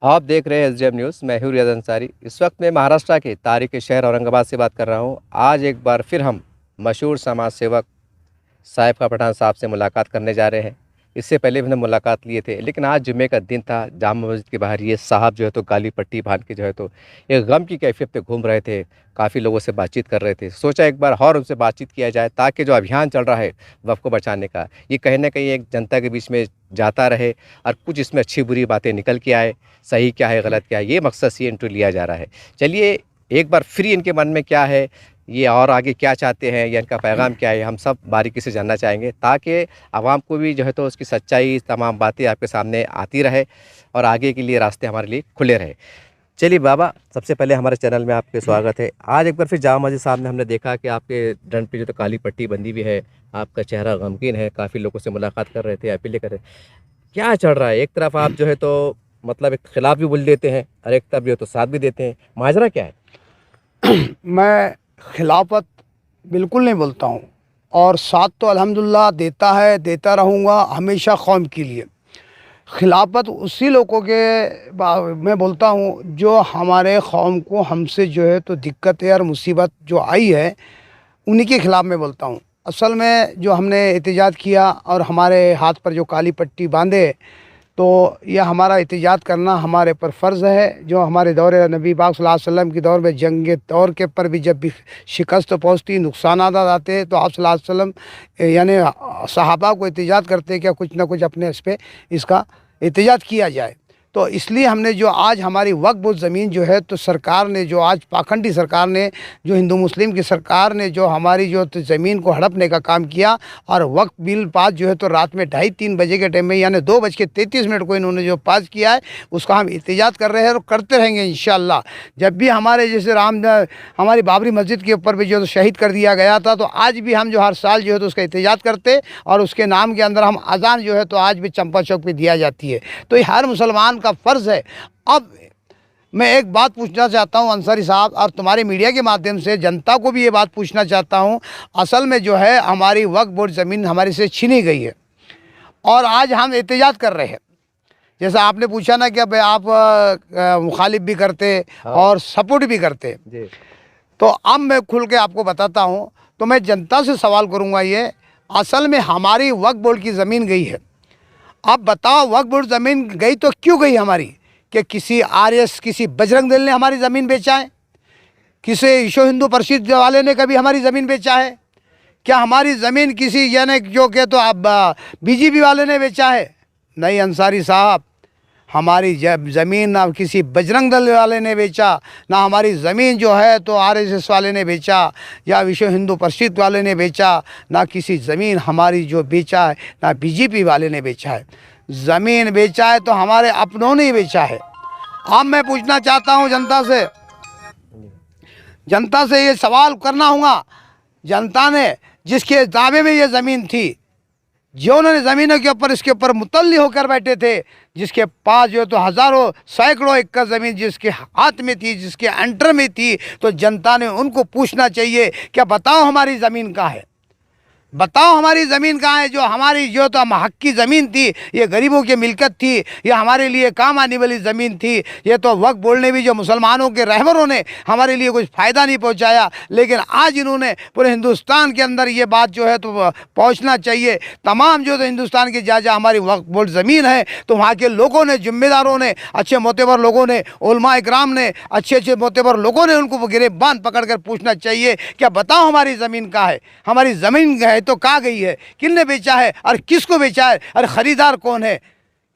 आप देख रहे हैं एसडीएम न्यूज़। मैं हूं रियाज अंसारी। इस वक्त मैं महाराष्ट्र के तारीखी शहर औरंगाबाद से बात कर रहा हूं। आज एक बार फिर हम मशहूर समाज सेवक साहिब पठान साहब से मुलाकात करने जा रहे हैं। इससे पहले भी हमने मुलाकात लिए थे, लेकिन आज जुम्मे का दिन था। जामा मस्जिद के बाहर ये साहब जो है तो काली पट्टी बांध के जो है तो एक गम की कैफियत पे घूम रहे थे। काफ़ी लोगों से बातचीत कर रहे थे। सोचा एक बार और उनसे बातचीत किया जाए, ताकि जो अभियान चल रहा है वक़्फ़ को बचाने का, ये कहीं ना कहीं एक जनता के बीच में जाता रहे और कुछ इसमें अच्छी बुरी बातें निकल के आए। सही क्या है, गलत क्या है, ये मकसद से इंटरव्यू लिया जा रहा है। चलिए एक बार फिर इनके मन में क्या है, ये और आगे क्या चाहते हैं, या इनका पैगाम क्या है, हम सब बारीकी से जानना चाहेंगे, ताकि आवाम को भी जो है तो उसकी सच्चाई तमाम बातें आपके सामने आती रहे और आगे के लिए रास्ते हमारे लिए खुले रहे। चलिए बाबा, सबसे पहले हमारे चैनल में आपके स्वागत है। आज एक बार फिर जामा मस्जिद साहब ने हमने देखा कि आपके डंड पे जो तो काली पट्टी बंदी हुई है, आपका चेहरा गमगीन है। काफ़ी लोगों से मुलाकात कर रहे थे, अपीलें कर रहे थे। क्या चल रहा है? एक तरफ आप जो है तो मतलब एक खिलाफ भी बोल देते हैं और एक तरफ जो है तो साथ भी देते हैं, माजरा क्या है? मैं खिलाफत बिल्कुल नहीं बोलता हूँ और साथ तो अल्हम्दुलिल्लाह देता है, देता रहूँगा हमेशा कौम के लिए। खिलाफत उसी लोगों के मैं बोलता हूँ जो हमारे कौम को हमसे जो है तो दिक्कत है और मुसीबत जो आई है, उन्हीं के ख़िलाफ़ मैं बोलता हूँ। असल में जो हमने एहतजाज किया और हमारे हाथ पर जो काली पट्टी बांधे, तो यह हमारा एहतजाज करना हमारे पर फ़र्ज़ है। जो हमारे दौर नबी पाक सल्लल्लाहु अलैहि वसल्लम के दौर में जंग दौर के पर भी जब भी शिकस्त पहुँचती, नुकसानात आते, तो आप सल्लल्लाहु अलैहि वसल्लम यानी सहाबा को एहतजाज करते क्या कुछ ना कुछ अपने इस पे इसका एहतजाज किया जाए। तो इसलिए हमने जो आज हमारी वक्फ ज़मीन जो है तो सरकार ने जो आज पाखंडी सरकार ने, जो हिंदू मुस्लिम की सरकार ने जो हमारी जो तो ज़मीन को हड़पने का काम किया, और वक्फ बिल पास जो है तो रात में 2:30-3 बजे के टाइम में यानी 2:33 को इन्होंने जो पास किया है, उसका हम एहतजाज कर रहे हैं और करते रहेंगे इंशाअल्लाह। जब भी हमारे जैसे हमारी बाबरी मस्जिद के ऊपर भी जो तो शहीद कर दिया गया था, तो आज भी हम जो हर साल जो है तो उसका एहतजाज करते और उसके नाम के अंदर हम अजान जो है तो आज भी चंपा चौक पर दिया जाती है। तो ये हर मुसलमान का फ़र्ज़ है। अब मैं एक बात पूछना चाहता हूं अंसारी साहब, और तुम्हारे मीडिया के माध्यम से जनता को भी ये बात पूछना चाहता हूं। असल में जो है हमारी वक्फ बोर्ड ज़मीन हमारे से छीनी गई है और आज हम एहतजाज कर रहे हैं। जैसा आपने पूछा ना कि अब आप मुखालिफ भी करते और सपोर्ट भी करते, तो अब मैं खुल के आपको बताता हूँ। तो मैं जनता से सवाल करूँगा, ये असल में हमारी वक्फ बोर्ड की ज़मीन गई है। अब बताओ, वक्फ बोर्ड ज़मीन गई तो क्यों गई हमारी? कि किसी आरएस, किसी बजरंग दल ने हमारी ज़मीन बेचा है? किसी विश्व हिंदू परिषद वाले ने कभी हमारी ज़मीन बेचा है? क्या हमारी ज़मीन किसी यानी जो कि तो अब बीजेपी वाले ने बेचा है? नहीं अंसारी साहब, हमारी ज़मीन ना किसी बजरंग दल वाले ने बेचा, ना हमारी ज़मीन जो है तो आरएसएस वाले ने बेचा या विश्व हिंदू परिषद वाले ने बेचा, ना किसी ज़मीन हमारी जो बेचा है ना बीजेपी वाले ने बेचा है। ज़मीन बेचा है तो हमारे अपनों ने ही बेचा है। अब मैं पूछना चाहता हूँ जनता से ये सवाल करना होगा, जनता ने जिसके दावे में ये ज़मीन थी, जो उन्होंने ज़मीनों के ऊपर इसके ऊपर मुतल्ली होकर बैठे थे, जिसके पास जो तो हज़ारों सैकड़ों एकड़ ज़मीन जिसके हाथ में थी, जिसके अंडर में थी, तो जनता ने उनको पूछना चाहिए, क्या बताओ हमारी ज़मीन कहाँ है? बताओ हमारी ज़मीन कहाँ है? जो हमारी जो तो हक की ज़मीन थी, ये गरीबों की मिल्कत थी, ये हमारे लिए काम आने वाली ज़मीन थी। ये तो वक्त बोलने भी जो मुसलमानों के रहबरों ने हमारे लिए कुछ फ़ायदा नहीं पहुँचाया, लेकिन आज इन्होंने पूरे हिंदुस्तान के अंदर ये बात जो है तो पहुँचना चाहिए। तमाम जो तो हिंदुस्तान की जहाँ जहाँ हमारी वक्फ बोर्ड ज़मीन है, तो वहाँ के लोगों ने, ज़िम्मेदारों ने, अच्छे मोतबर लोगों ने, उलमा इकराम ने, अच्छे मोतबर लोगों ने उनको गिरफ्तार पकड़ कर पूछना चाहिए, क्या बताओ हमारी ज़मीन कहाँ है? हमारी ज़मीन है तो कहाँ गई है? किसने बेचा है और किसको बेचा है और ख़रीदार कौन है?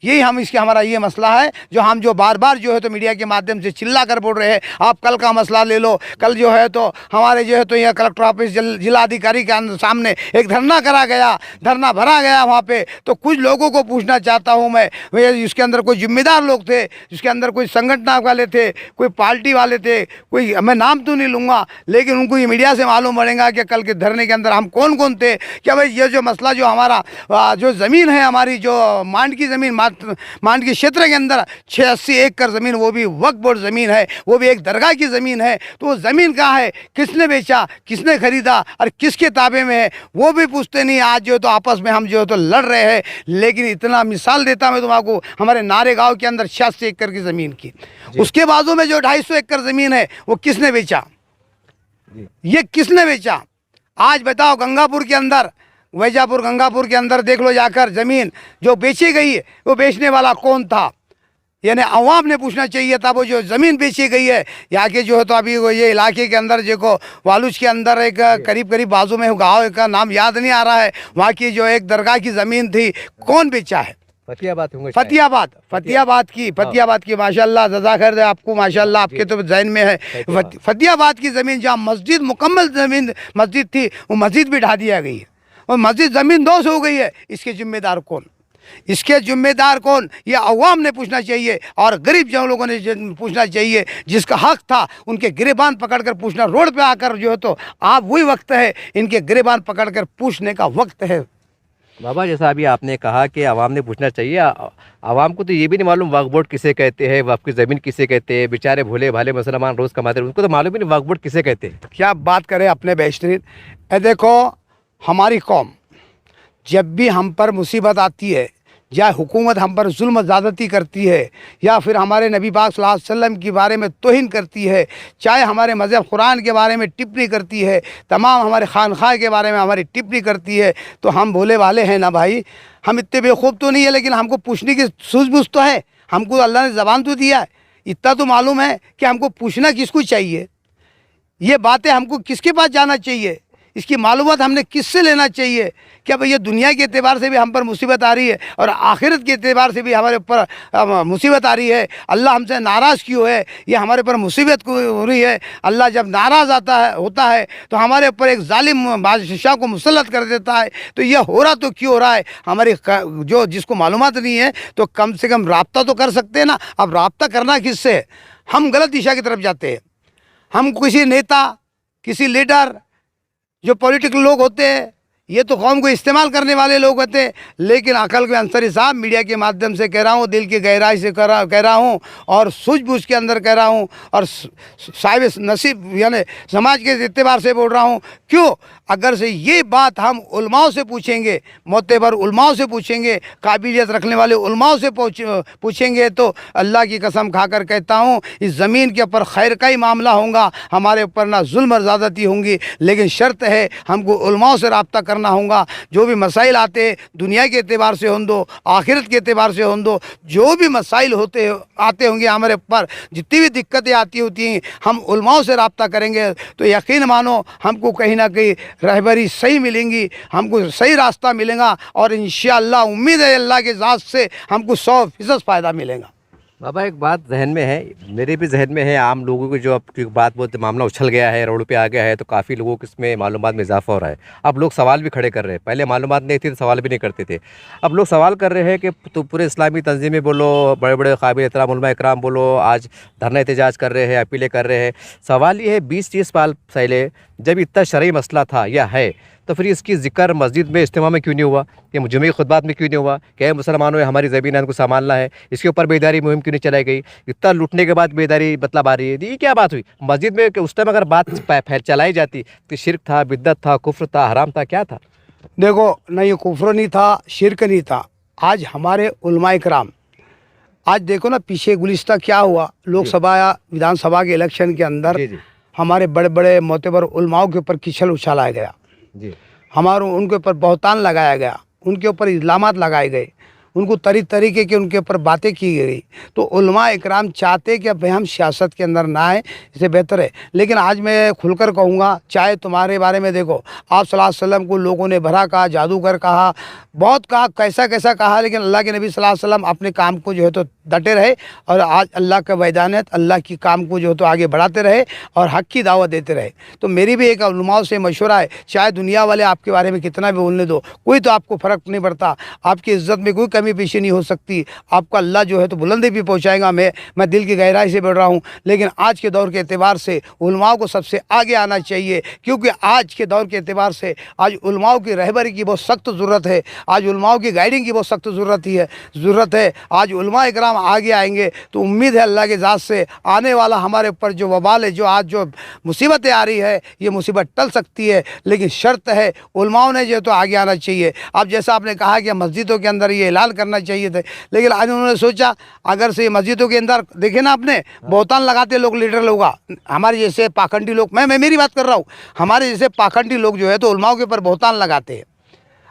यही हम इसके हमारा ये मसला है, जो हम जो बार बार जो है तो मीडिया के माध्यम से चिल्ला कर बोल रहे हैं। आप कल का मसला ले लो, कल जो है तो हमारे जो है तो यहाँ कलेक्टर ऑफिस जिला अधिकारी के सामने एक धरना करा गया, धरना भरा गया वहाँ पे। तो कुछ लोगों को पूछना चाहता हूँ मैं, इसके अंदर कोई जिम्मेदार लोग थे, जिसके अंदर कोई संगठन वाले थे, कोई पार्टी वाले थे, कोई, मैं नाम तो नहीं लूँगा, लेकिन उनको ये मीडिया से मालूम पड़ेगा कि कल के धरने के अंदर हम कौन कौन थे। क्या भाई ये जो मसला जो हमारा जो ज़मीन है, हमारी जो मांड की ज़मीन, मांड के क्षेत्र के अंदर 86 एकड़ ज़मीन, वो भी वक्फ बोर्ड ज़मीन है, वो भी एक दरगाह की ज़मीन है। तो वो ज़मीन कहाँ है, किसने बेचा, किसने खरीदा और किसके ताबे में है, वो भी पूछते नहीं। आज जो है तो आपस में हम जो है तो लड़ रहे हैं। लेकिन इतना मिसाल देता मैं तुमको, हमारे नारे गाँव के अंदर 86 एकड़ की ज़मीन की, उसके बाजू में जो 250 एकड़ ज़मीन है वो किसने बेचा, ये किसने बेचा। आज बताओ गंगापुर के अंदर, वैजापुर गंगापुर के अंदर देख लो जाकर, ज़मीन जो बेची गई है वो बेचने वाला कौन था, यानी अवाम ने पूछना चाहिए था। वो जो ज़मीन बेची गई है यहाँ के जो है तो अभी वो ये इलाके के अंदर जो वालूच के अंदर एक करीब करीब बाजू में गाँव का नाम याद नहीं आ रहा है, वहाँ की जो एक दरगाह की ज़मीन थी, कौन बेचा है, फतियाबाद होंगे, फतियाबाद की माशाल्लाह, जज़ा खैर दे आपको, माशाल्लाह आपके तो जहन में है। फतियाबाद की ज़मीन जहाँ मस्जिद, मुकम्मल ज़मीन मस्जिद थी, वो मस्जिद भी ढा दिया गई है और मस्जिद ज़मीन दोष हो गई है। इसके ज़िम्मेदार कौन, इसके ज़िम्मेदार कौन, ये अवाम ने पूछना चाहिए और गरीब जो लोगों ने पूछना चाहिए। जिसका हक था उनके गिरेबान पकड़कर पूछना, रोड पे आकर जो है तो आप वही वक्त है, इनके गिरेबान पकड़कर पूछने का वक्त है। बाबा जैसा अभी आपने कहा कि आवाम ने पूछना चाहिए, आवाम को तो ये भी नहीं मालूम वक्फ बोर्ड किसे कहते हैं, वक्फ की ज़मीन किसे कहते हैं। बेचारे भोले भाले मुसलमान रोज़ कमाते हैं, उनको तो मालूम ही नहीं वक्फ बोर्ड किसे कहते हैं। क्या बात करें अपने बेहतरीन। देखो हमारी कौम जब भी हम पर मुसीबत आती है, या हुकूमत हम पर जुल्म ज़्यादती करती है, या फिर हमारे नबी पाक सल्लल्लाहु अलैहि वसल्लम के बारे में तौहीन करती है, चाहे हमारे मज़हब कुरान के बारे में टिप्पणी करती है, तमाम हमारे खानखा के बारे में हमारी टिप्पणी करती है, तो हम भोले वाले हैं ना भाई, हम इतने बेवकूफ़ तो नहीं है, लेकिन हमको पूछने की सूझबूझ तो है। हमको अल्लाह ने ज़बान तो दिया है, इतना तो मालूम है कि हमको पूछना किसको चाहिए, ये बातें हमको किसके पास जाना चाहिए, इसकी मालूमात हमने किससे लेना चाहिए। क्या भाई ये दुनिया के एतबार से भी हम पर मुसीबत आ रही है और आखिरत के एतबार से भी हमारे ऊपर मुसीबत आ रही है। अल्लाह हमसे नाराज़ क्यों है, ये हमारे ऊपर मुसीबत हो रही है। अल्लाह जब नाराज़ होता है तो हमारे ऊपर एक जालिम बादशाह को मुसल्लत कर देता है। तो ये हो रहा तो क्यों हो रहा है, हमारी जो जिसको मालूमात नहीं है तो कम से कम रब्ता तो कर सकते हैं ना। अब रब्ता करना किससे है, हम गलत दिशा की तरफ जाते हैं। हम किसी नेता, किसी लीडर, जो पॉलिटिकल लोग होते हैं, ये तो कौम को इस्तेमाल करने वाले लोग होते हैं। लेकिन अकल के अंसारी साहब, मीडिया के माध्यम से कह रहा हूँ, दिल की गहराई से कह रहा हूँ और सूझबूझ के अंदर कह रहा हूँ और साहिब नसीब यानी समाज के एतबार से बोल रहा हूँ। क्यों, अगर से ये बात हम उलमाओं से पूछेंगे, मोतबर उलमाओं से पूछेंगे, काबिलियत रखने वाले उलमाओं से पूछेंगे, तो अल्लाह की कसम खाकर कहता हूँ इस ज़मीन के ऊपर खैर का ही मामला होगा, हमारे ऊपर ना जुल्म और ज़्यादती होंगी। लेकिन शर्त है हमको उलमाओं से रब्ता करना होगा। जो भी मसाइल आते दुनिया के एतबार से हों दो, आखिरत के एतबार से हों दो, जो भी मसाइल आते होंगे हमारे ऊपर, जितनी भी दिक्कतें आती होती हैं, हम उलमाओं से रब्ता करेंगे तो यकीन मानो हमको कहीं ना कहीं रहबरी सही मिलेंगी, हमको सही रास्ता मिलेगा और इंशाअल्लाह उम्मीद है अल्लाह के ज़ात से हमको 100% फ़ायदा मिलेगा। बाबा एक बात जहन में है, मेरे भी जहन में है, आम लोगों की जो अब बात बोलते मामला उछल गया है, रोड पे आ गया है, तो काफ़ी लोगों को इसमें मालूमात में इजाफा हो रहा है। अब लोग सवाल भी खड़े कर रहे हैं, पहले मालूमात नहीं थी तो सवाल भी नहीं करते थे। अब लोग सवाल कर रहे हैं कि तो पूरे इस्लामी तंजीमें बोलो, बड़े बड़े काबिल एहतराम उलमा इकराम बोलो, आज धरना एहतजाज कर रहे हैं, अपीलें कर रहे हैं। सवाल ये है 20-30 साल पहले जब इतना शरई मसला था या है, तो फिर इसकी ज़िक्र मस्जिद में इज्तिमा में क्यों नहीं हुआ, कि जुमे खुतबात में क्यों नहीं हुआ, क्या मुसलमानों हमारी ज़मीन है, इनको संभालना है, इसके ऊपर बेदारी मुहिम क्यों नहीं चलाई गई। इतना लूटने के बाद बेदारी मतलब आ रही है, ये क्या बात हुई मस्जिद में कि उस टाइम अगर बात चलाई जाती तो शिरक था, बिद्दत था, कुफ्र था, हराम था, क्या था। देखो ना, ये कुफ्र नहीं था, शिरक नहीं था। आज हमारे उलमा इकराम, आज देखो ना पीछे गुलिस्ता क्या हुआ, लोकसभा या विधानसभा के इलेक्शन के अंदर हमारे बड़े बड़े मोतबर उलमाओं के ऊपर किचल उछाला गया जी, हमारे उनके ऊपर बहुतान लगाया गया, उनके ऊपर इल्ज़ामात लगाए गए, उनको तरीके के उनके ऊपर बातें की गई। तो उलमा इकराम चाहते कि भाई हम सियासत के अंदर ना आए, इससे बेहतर है। लेकिन आज मैं खुलकर कहूँगा, चाहे तुम्हारे बारे में देखो, आप सल्लल्लाहु अलैहि वसल्लम को लोगों ने भरा कहा, जादूगर कहा, बहुत कहा, कैसा कैसा कहा, लेकिन अल्लाह के नबी सल्लल्लाहु अलैहि वसल्लम अपने काम को जो है तो डटे रहे और आज अल्लाह का वैदानियत, अल्लाह की काम को जो है तो आगे बढ़ाते रहे और हक़ की दावत देते रहे। तो मेरी भी एक उलमाओं से मशवरा है, चाहे दुनिया वाले आपके बारे में कितना भी बोलने दो, कोई तो आपको फ़र्क नहीं पड़ता, आपकी इज़्ज़त में कोई कमी पेशी नहीं हो सकती। आपका अल्लाह जो है तो बुलंदी भी पहुँचाएगा। मैं दिल की गहराई से बोल रहा हूँ। लेकिन आज के दौर के एतबार से उलमाओं को सबसे आगे आना चाहिए, क्योंकि आज के दौर के एतबार से आज उलमाओं की रहबरी की बहुत सख्त ज़रूरत है। आज उलमाओं की गाइडिंग की बहुत सख्त ज़रूरत है। आज उलमा इकराम आगे आएंगे तो उम्मीद है अल्लाह के ज़ात से आने वाला हमारे ऊपर जो वबाल है, जो आज जो मुसीबतें आ रही है, ये मुसीबत टल सकती है। लेकिन शर्त है उलमाओं ने जो है तो आगे आना चाहिए। अब जैसा आपने कहा कि मस्जिदों के अंदर ये ऐलान करना चाहिए थे, लेकिन आज उन्होंने सोचा अगर से मस्जिदों के अंदर देखे ना आपने बहुतान लगाते लोग, लीडर लोग, हमारे जैसे पाखंडी लोग, मैं मेरी बात कर रहा हूँ, हमारे जैसे पाखंडी लोग जो है तो उलमाओं के ऊपर बहुतान लगाते हैं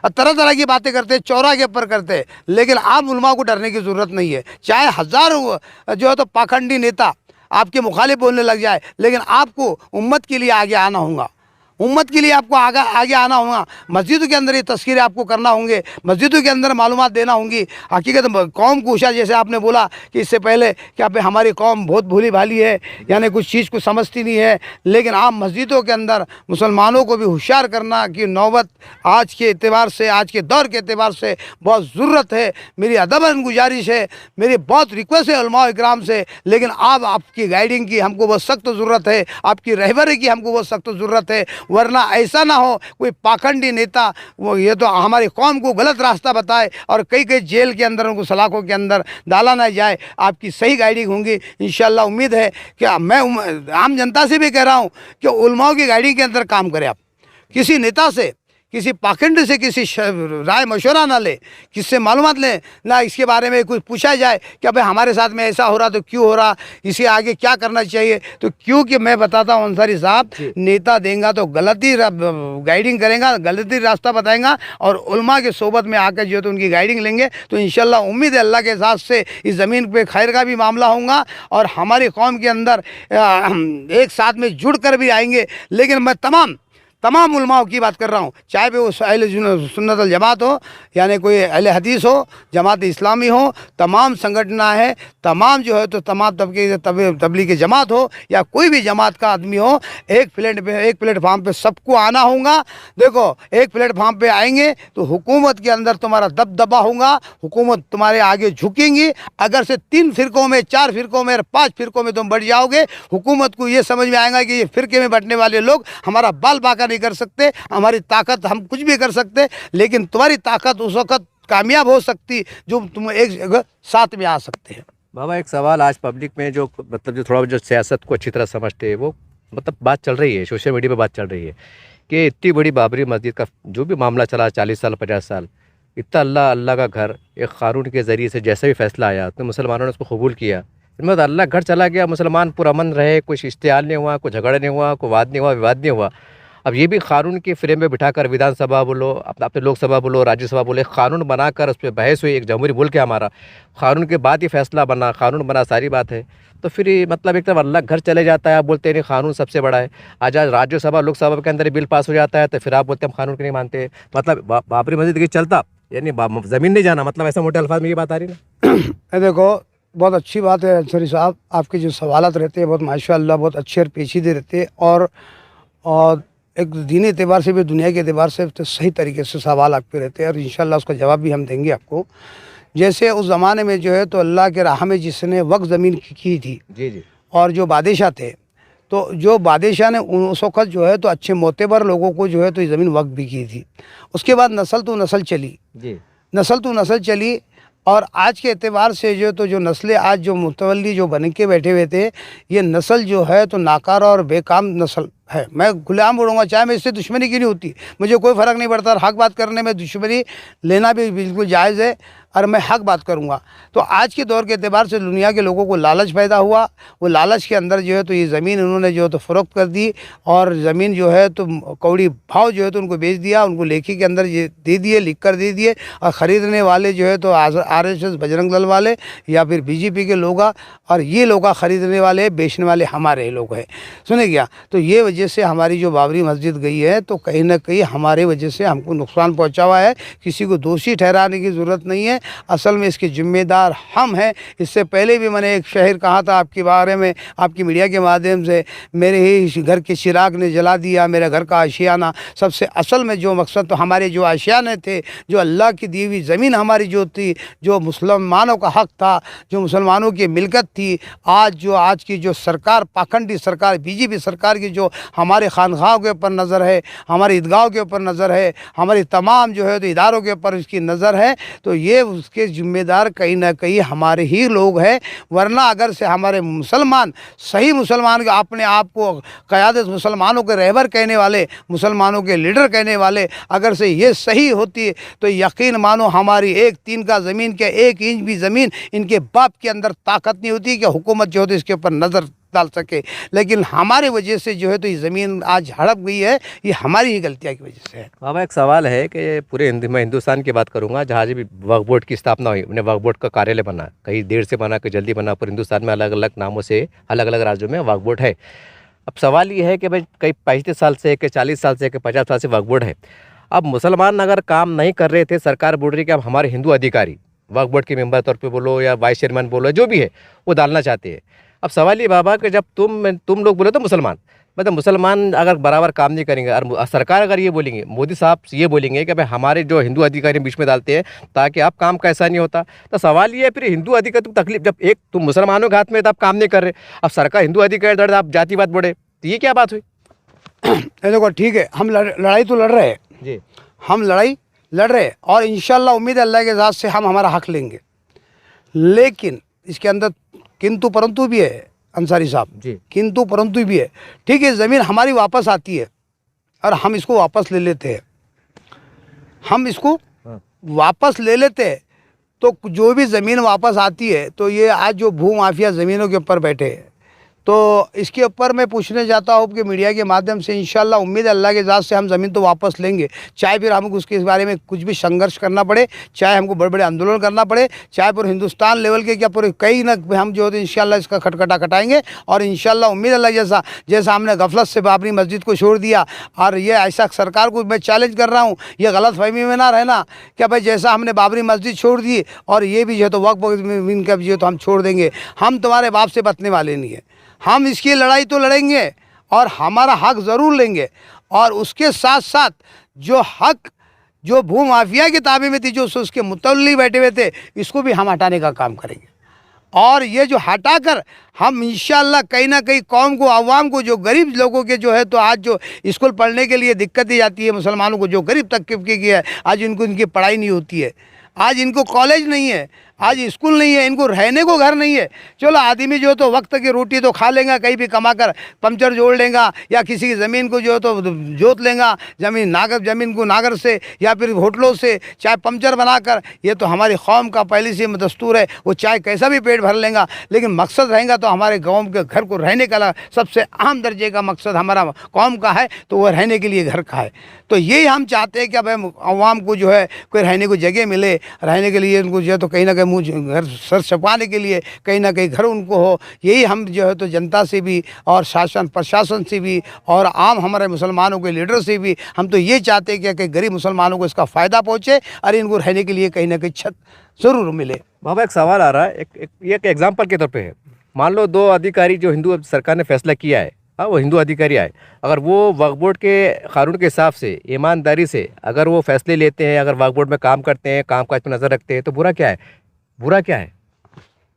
और तरह तरह की बातें करते हैं, चौरा के ऊपर करते हैं। लेकिन आप उलमाओं को डरने की ज़रूरत नहीं है। चाहे हज़ारों जो है तो पाखंडी नेता आपके मुखालिफ बोलने लग जाए, लेकिन आपको उम्मत के लिए आगे आना होगा। उम्मत के लिए आपको आगे आना होगा। मस्जिदों के अंदर ये तस्कीरें आपको करना होंगे, मस्जिदों के अंदर मालूमात देना होंगी। हकीकत कौम कोशा, जैसे आपने बोला कि इससे पहले कि आप हमारी कौम बहुत भोली भाली है, यानी कुछ चीज़ को समझती नहीं है। लेकिन आप मस्जिदों के अंदर मुसलमानों को भी होशियार करना की नौबत आज के एतबार से, आज के दौर के एतबार से बहुत ज़रूरत है। मेरी अदबन गुजारिश है, मेरी बहुत रिक्वेस्ट है उलमा इकराम से, लेकिन आपकी गाइडिंग की हमको बहुत सख्त ज़रूरत है, आपकी रहबरी की हमको बहुत सख्त ज़रूरत है। वरना ऐसा ना हो कोई पाखंडी नेता वो ये तो हमारी कौम को गलत रास्ता बताए और कई जेल के अंदर, उनको सलाखों के अंदर डाला ना जाए। आपकी सही गाइडिंग होंगी इंशाल्लाह। उम्मीद है कि मैं आम जनता से भी कह रहा हूँ कि उलमाओं की गाइडिंग के अंदर काम करें। आप किसी नेता से, किसी पाखंड से किसी राय मशवरा ना ले, किससे मालूमात लें ना, इसके बारे में कुछ पूछा जाए कि भाई हमारे साथ में ऐसा हो रहा तो क्यों हो रहा, इसे आगे क्या करना चाहिए। तो क्योंकि मैं बताता हूँ अंसारी साहब, नेता देंगे तो गलती गाइडिंग करेगा, गलती रास्ता बताएगा, और उलमा के सोबत में आकर जो है तो उनकी गाइडिंग लेंगे तो इंशाल्लाह उम्मीद है अल्लाह के साथ से इस ज़मीन पर खैर का भी मामला होगा और हमारी कौम के अंदर एक साथ में जुड़ कर भी आएंगे। लेकिन मैं तमाम उलमाओं की बात कर रहा हूँ, चाहे वो अहले सुन्नत वल जमात हो, यानी कोई अहले हदीस हो, जमात इस्लामी हो, तमाम संगठन है, तमाम जो है तो तमाम तबके तबलीग जमात हो या कोई भी जमात का आदमी हो, एक प्लेटफार्म पे सबको आना होगा। देखो एक प्लेटफार्म पे आएंगे तो हुकूमत के अंदर तुम्हारा दबदबा होगा, हुकूमत तुम्हारे आगे झुकेंगी। अगर से 3 फ़िरक़ों में, 4 फ़िरक़ों में, 5 फ़िरक़ों में तुम बढ़ जाओगे, हुकूमत को ये समझ में आएगा कि ये फ़िरक़े में बंटने वाले लोग हमारा बाल बाका नहीं कर सकते, हमारी ताकत हम कुछ भी कर सकते, लेकिन तुम्हारी ताकत उस वक्त कामयाब हो सकती जो तुम एक जगह साथ में आ सकते हैं। बाबा एक सवाल, आज पब्लिक में जो मतलब जो थोड़ा जो सियासत को अच्छी तरह समझते हैं, वो मतलब बात चल रही है, सोशल मीडिया पे बात चल रही है कि इतनी बड़ी बाबरी मस्जिद का जो भी मामला चला 40 साल 50 साल, इतना अल्लाह का घर एक क़ानून के ज़रिए से जैसा भी फैसला आया तो मुसलमानों ने उसको कबूल किया। मतलब अल्लाह घर चला गया, मुसलमान पुरअमन रहे, कुछ इश्तियाल नहीं हुआ, कोई झगड़ा नहीं हुआ, कोई वाद नहीं हुआ, विवाद नहीं हुआ। अब ये भी कानून के फ्रेम में बिठाकर विधानसभा बोलो, अपने लोकसभा बोलो, राज्यसभा बोलो, एक कानून बनाकर उस पर बहस हुई, एक जमहूरी मुल्क है हमारा, कानून के बाद ही फैसला बना, कानून बना, सारी बात है। तो फिर मतलब एक तरफ अल्लाह घर चले जाता है, आप बोलते हैं नहीं कानून सबसे बड़ा है। आज राज्यसभा लोकसभा के अंदर बिल पास हो जाता है तो फिर आप बोलते हैं हम कानून के नहीं मानते। मतलब बाबरी मस्जिद की चलता यानी ज़मीन नहीं जाना, मतलब ऐसा मोटे अल्फाज में ये बात आ रही ना। देखो बहुत अच्छी बात है अंसारी साहब, आपके जो सवालात रहते हैं बहुत माशाअल्लाह बहुत अच्छे और पेचीदे रहते हैं, और एक दीनी एतबार से भी दुनिया के एतबार से तो सही तरीके से सवाल आपके रहते हैं और इंशाल्लाह उसका जवाब भी हम देंगे आपको। जैसे उस ज़माने में जो है तो अल्लाह के राह में जिसने वक्फ ज़मीन की थी जी, और जो बादशाह थे, तो जो बादशाह ने उस वक़्त जो है तो अच्छे मोतेबर लोगों को जो है तो ये ज़मीन वक्फ भी की थी। उसके बाद नस्ल तो नस्ल चली जी, नस्ल तो नस्ल चली, और आज के एतबार से जो नस्लें आज जो मुतवल्ली जो बन के बैठे हुए थे, ये नस्ल जो है तो नाकारा और बेकाम नस्ल है। मैं खुलेआम बोलूँगा, चाहे मैं इससे दुश्मनी की नहीं होती, मुझे कोई फ़र्क नहीं पड़ता, हक बात करने में दुश्मनी लेना भी बिल्कुल जायज़ है, और मैं हक बात करूँगा। तो आज के दौर के एतबार से दुनिया के लोगों को लालच पैदा हुआ, वो लालच के अंदर जो है तो ये ज़मीन उन्होंने जो है तो फ़रोख्त कर दी, और ज़मीन जो है तो कौड़ी भाव जो है तो उनको बेच दिया, उनको लेखी के अंदर ये दे दिए, लिख कर दे दिए, और ख़रीदने वाले जो है तो RSS बजरंग दल वाले या फिर BJP के लोग, और ये लोग ख़रीदने वाले बेचने वाले हमारे लोग हैं। सुने क्या, तो ये वजह से हमारी जो बाबरी मस्जिद गई है तो कहीं ना कहीं हमारे वजह से हमको नुकसान पहुंचा हुआ है। किसी को दोषी ठहराने की ज़रूरत नहीं है, असल में इसके ज़िम्मेदार हम हैं। इससे पहले भी मैंने एक शहर कहा था आपके बारे में, आपकी मीडिया के माध्यम से, मेरे ही घर के चिराग ने जला दिया, मेरे घर का आशियाना। सबसे असल में जो मकसद तो हमारे जो आशियाने थे, जो अल्लाह की दी हुई ज़मीन हमारी जो थी, जो मुसलमानों का हक़ था, जो मुसलमानों की मिल्कत थी, आज की जो सरकार, पाखंडी सरकार, बीजेपी सरकार की जो हमारे खानखाहों के ऊपर नज़र है, हमारी ईदगाहों के ऊपर नज़र है, हमारी तमाम जो है तो इदारों के ऊपर इसकी नज़र है, तो ये उसके ज़िम्मेदार कहीं ना कहीं हमारे ही लोग हैं। वरना अगर से हमारे मुसलमान, सही मुसलमान के अपने आप को क़यादत, मुसलमानों के रहबर कहने वाले, मुसलमानों के लीडर कहने वाले, अगर से ये सही होती तो यकीन मानो हमारी एक तीन का ज़मीन के 1 इंच भी ज़मीन इनके बाप के अंदर ताकत नहीं होती कि हुकूमत जो है तो इसके ऊपर नज़र डाल सके। लेकिन हमारे वजह से जो है तो ये ज़मीन आज हड़प गई है, ये हमारी ही गलतियाँ की वजह से है। बाबा एक सवाल है कि पूरे मैं हिंदुस्तान की बात करूंगा, जहाँ भी वक्फ बोर्ड की स्थापना हुई, उन्हें वक्फ बोर्ड का कार्यालय बना, कहीं देर से बना, कहीं जल्दी बना, पूरे हिंदुस्तान में अलग अलग नामों से अलग अलग राज्यों में वक्फ बोर्ड है। अब सवाल ये है कि भाई कई 35 साल से, कि 40 साल से, कि 50 साल से वक्फ बोर्ड है। अब मुसलमान अगर काम नहीं कर रहे थे, सरकार बोल रही है कि अब हमारे हिंदू अधिकारी वक्फ बोर्ड के मेंबर तौर पे बोलो या वाइस चेयरमैन बोलो, जो भी है वो डालना चाहते हैं। अब सवाल ये बाबा कि जब तुम लोग बोले तो मुसलमान, मतलब मुसलमान अगर बराबर काम नहीं करेंगे और सरकार अगर ये बोलेंगे, मोदी साहब ये बोलेंगे कि भाई हमारे जो हिंदू अधिकारी बीच में डालते हैं ताकि अब काम कैसा नहीं होता, तो सवाल ये है फिर हिंदू अधिकारी तुम तकलीफ, जब एक तुम मुसलमानों के हाथ में तब काम नहीं कर रहे, अब सरकार हिंदू अधिकारी दर्द आप जातिवाद बोले, तो ये क्या बात हुई? देखो ठीक है, हम लड़ाई तो लड़ रहे हैं जी, हम लड़ाई लड़ रहे हैं और इंशाल्लाह उम्मीद है अल्लाह के ज़ात से हम हमारा हक़ लेंगे। लेकिन इसके अंदर किंतु परंतु भी है अंसारी साहब जी, किंतु परंतु भी है। ठीक है, ज़मीन हमारी वापस आती है और हम इसको वापस ले लेते हैं, हम इसको वापस ले लेते हैं, तो जो भी ज़मीन वापस आती है तो ये आज जो भू माफिया ज़मीनों के ऊपर बैठे हैं, तो इसके ऊपर मैं पूछने जाता हूँ कि मीडिया के माध्यम से इंशाल्लाह उम्मीद है अल्लाह के ज़ात से हम ज़मीन तो वापस लेंगे, चाहे फिर हमको उसके इस बारे में कुछ भी संघर्ष करना पड़े, चाहे हमको बड़े बड़े आंदोलन करना पड़े, चाहे पूरे हिंदुस्तान लेवल के क्या पूरे कई न हम जो है तो इंशाल्लाह इसका खटखटा कटाएंगे। और इंशाल्लाह उम्मीद अल्लाह जैसा हमने गफलत से बाबरी मस्जिद को छोड़ दिया, और ये ऐसा सरकार को मैं चैलेंज कर रहा हूँ, ये गलत फहमी में ना रहना क्या भाई जैसा हमने बाबरी मस्जिद छोड़ दी और ये भी जो है तो वक्फ ज़मीन का जो है तो हम छोड़ देंगे, हम तुम्हारे बाप से बचने वाले नहीं है। हम इसकी लड़ाई तो लड़ेंगे और हमारा हक ज़रूर लेंगे, और उसके साथ साथ जो हक जो भू माफिया के ताबे में थी, जो उसके मुतल्ली बैठे हुए थे, इसको भी हम हटाने का काम करेंगे। और ये जो हटाकर हम इंशाअल्लाह कहीं ना कहीं कौम को, आवाम को, जो गरीब लोगों के जो है तो आज जो स्कूल पढ़ने के लिए दिक्कत दी जाती है, मुसलमानों को जो गरीब तबके की है, आज इनको इनकी पढ़ाई नहीं होती है, आज इनको कॉलेज नहीं है, आज स्कूल नहीं है, इनको रहने को घर नहीं है। चलो आदमी जो तो वक्त की रोटी तो खा लेगा, कहीं भी कमा कर पंचर जोड़ लेगा, या किसी की ज़मीन को जो तो जोत लेगा, ज़मीन को नागर से या फिर होटलों से चाहे पंचर बनाकर, ये तो हमारी कौम का पहले से दस्तूर है, वो चाहे कैसा भी पेट भर लेगा, लेकिन मकसद रहेगा तो हमारे गाँव के घर को रहने का सबसे अहम दर्जे का मकसद हमारा कौम का है, तो वह रहने के लिए घर का है। तो यही हम चाहते हैं कि भाई आवाम को जो है कोई रहने को जगह मिले, रहने के लिए उनको जो है तो कहीं ना कहीं मुँह घर सर छुपाने के लिए कहीं ना कहीं घर उनको हो। यही हम जो है तो जनता से भी और शासन प्रशासन से भी और आम हमारे मुसलमानों के लीडर से भी हम तो ये चाहते हैं कि गरीब मुसलमानों को इसका फ़ायदा पहुँचे और इनको रहने के लिए कहीं ना कहीं छत ज़रूर मिले। बाबा एक सवाल आ रहा है, एक एग्जाम्पल के तौर पे है, मान लो 2 अधिकारी जो हिंदू सरकार ने फैसला किया है, हाँ वो हिंदू अधिकारी आए, अगर वो वक्फ बोर्ड के कानून के हिसाब से ईमानदारी से अगर वो फैसले लेते हैं, अगर वक्फ बोर्ड में काम करते हैं, काम काज पर नज़र रखते हैं, तो बुरा क्या है? बुरा क्या है?